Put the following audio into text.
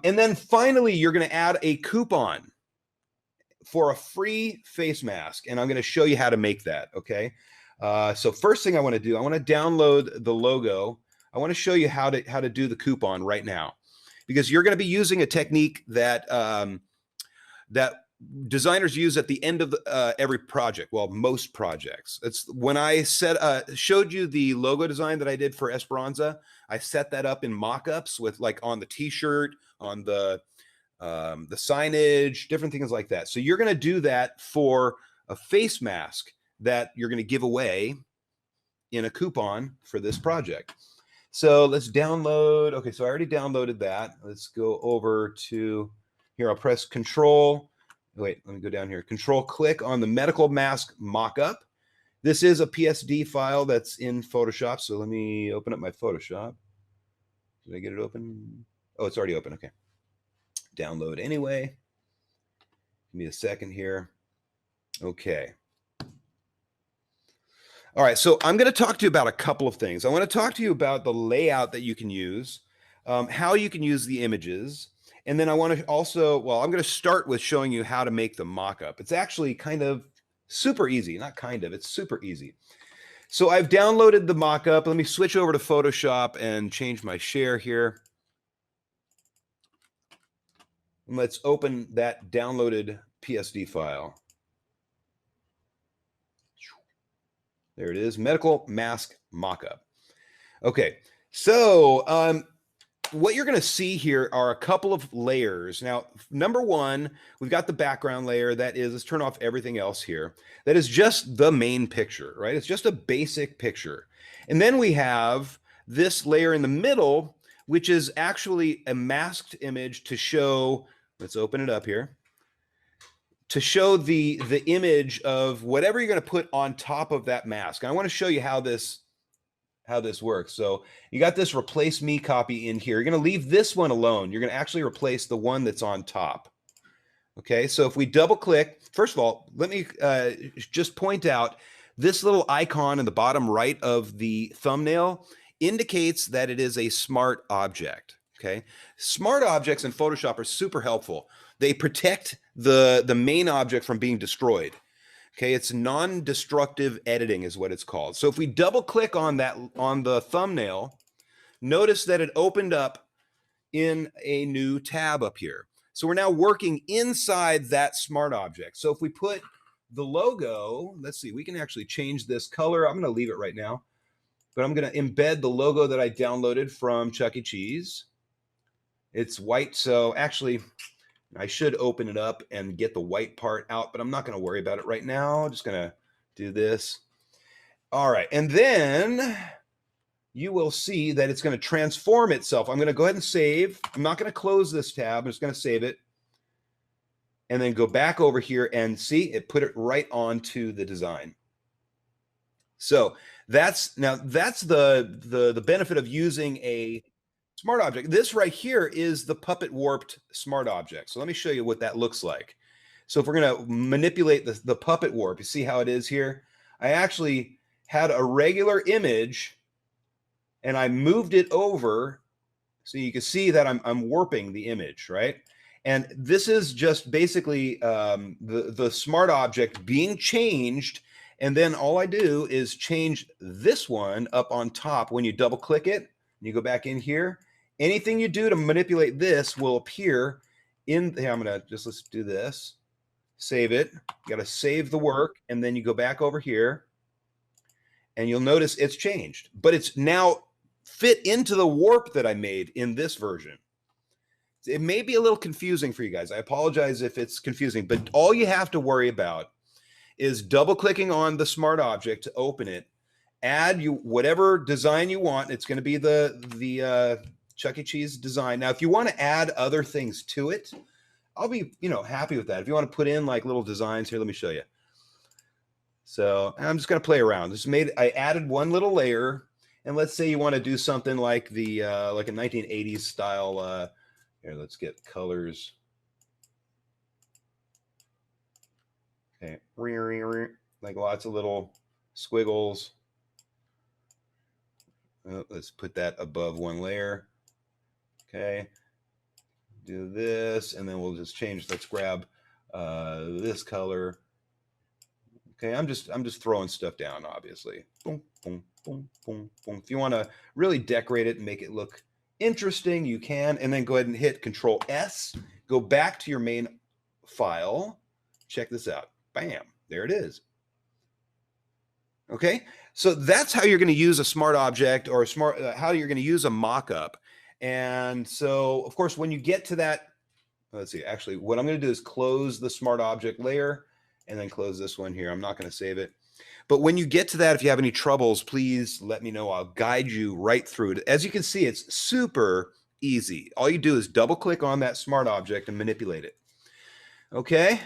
And then finally, you're going to add a coupon for a free face mask. And I'm going to show you how to make that. Okay. So first thing I want to do, I want to download the logo. I want to show you how to do the coupon right now, because you're going to be using a technique that that designers use at the end of every project. Well, most projects. It's when I showed you the logo design that I did for Esperanza. I set that up in mock-ups with like on the t-shirt, on the signage, different things like that. So you're going to do that for a face mask that you're going to give away in a coupon for this project. So let's download. Okay, so I already downloaded that. Let's go over to here. I'll press Control. Wait, let me go down here. Control click on the medical mask mockup. This is a PSD file that's in Photoshop. So let me open up my Photoshop. Did I get it open? Oh, it's already open. Okay. Download anyway. Give me a second here. Okay. All right, so I'm going to talk to you about a couple of things. I want to talk to you about the layout that you can use, how you can use the images, and then I want to also, well, I'm going to start with showing you how to make the mock-up. It's actually kind of super easy. Not kind of, it's super easy. So I've downloaded the mock-up. Let me switch over to Photoshop and change my share here. And let's open that downloaded PSD file. There it is, medical mask mockup. Okay, so what you're going to see here are a couple of layers. Now, number one, we've got the background layer. That is, let's turn off everything else here. That is just the main picture, right? It's just a basic picture. And then we have this layer in the middle, which is actually a masked image to show, let's open it up here, to show the image of whatever you're going to put on top of that mask. And I want to show you how this works. So you got this replace me copy in here. You're going to leave this one alone. You're going to actually replace the one that's on top. Okay, so if we double click, first of all, let me just point out this little icon in the bottom right of the thumbnail indicates that it is a smart object. Okay, smart objects in Photoshop are super helpful. They protect the main object from being destroyed. Okay, it's non-destructive editing is what it's called. So if we double click on that on the thumbnail, notice that it opened up in a new tab up here. So we're now working inside that smart object. So if we put the logo, let's see, we can actually change this color. I'm going to leave it right now, but I'm going to embed the logo that I downloaded from Chuck E. Cheese. It's white, so actually I should open it up and get the white part out, but I'm not going to worry about it right now. I'm just going to do this. All right, and then you will see that it's going to transform itself. I'm going to go ahead and save. I'm not going to close this tab. I'm just going to save it. And then go back over here and see it put it right onto the design. So that's the benefit of using a smart object. This right here is the puppet warped smart object. So let me show you what that looks like. So if we're going to manipulate the puppet warp, you see how it is here? I actually had a regular image and I moved it over so you can see that I'm warping the image, right? And this is just basically the smart object being changed. And then all I do is change this one up on top. When you double click it, you go back in here, anything you do to manipulate this will appear in here. Let's do this, save it. You got to save the work. And then you go back over here and you'll notice it's changed, but it's now fit into the warp that I made in this version. It may be a little confusing for you guys. I apologize if it's confusing, but all you have to worry about is double clicking on the smart object to open it, add whatever design you want. It's going to be the Chuck E. Cheese design. Now, if you want to add other things to it, I'll be, happy with that. If you want to put in like little designs here, let me show you. So I'm just going to play around. I added one little layer, and let's say you want to do something like like a 1980s style. Here, let's get colors. Okay, like lots of little squiggles. Let's put that above one layer. Okay, do this, and then we'll just change. Let's grab this color. Okay, I'm just throwing stuff down, obviously. Boom, boom, boom, boom, boom. If you want to really decorate it and make it look interesting, you can. And then go ahead and hit Control S. Go back to your main file. Check this out. Bam, there it is. Okay, so that's how you're going to use a smart object, or a smart how you're going to use a mock-up. And so, of course, when you get to that, let's see, actually, what I'm going to do is close the smart object layer and then close this one here. I'm not going to save it. But when you get to that, if you have any troubles, please let me know. I'll guide you right through it. As you can see, it's super easy. All you do is double click on that smart object and manipulate it. Okay.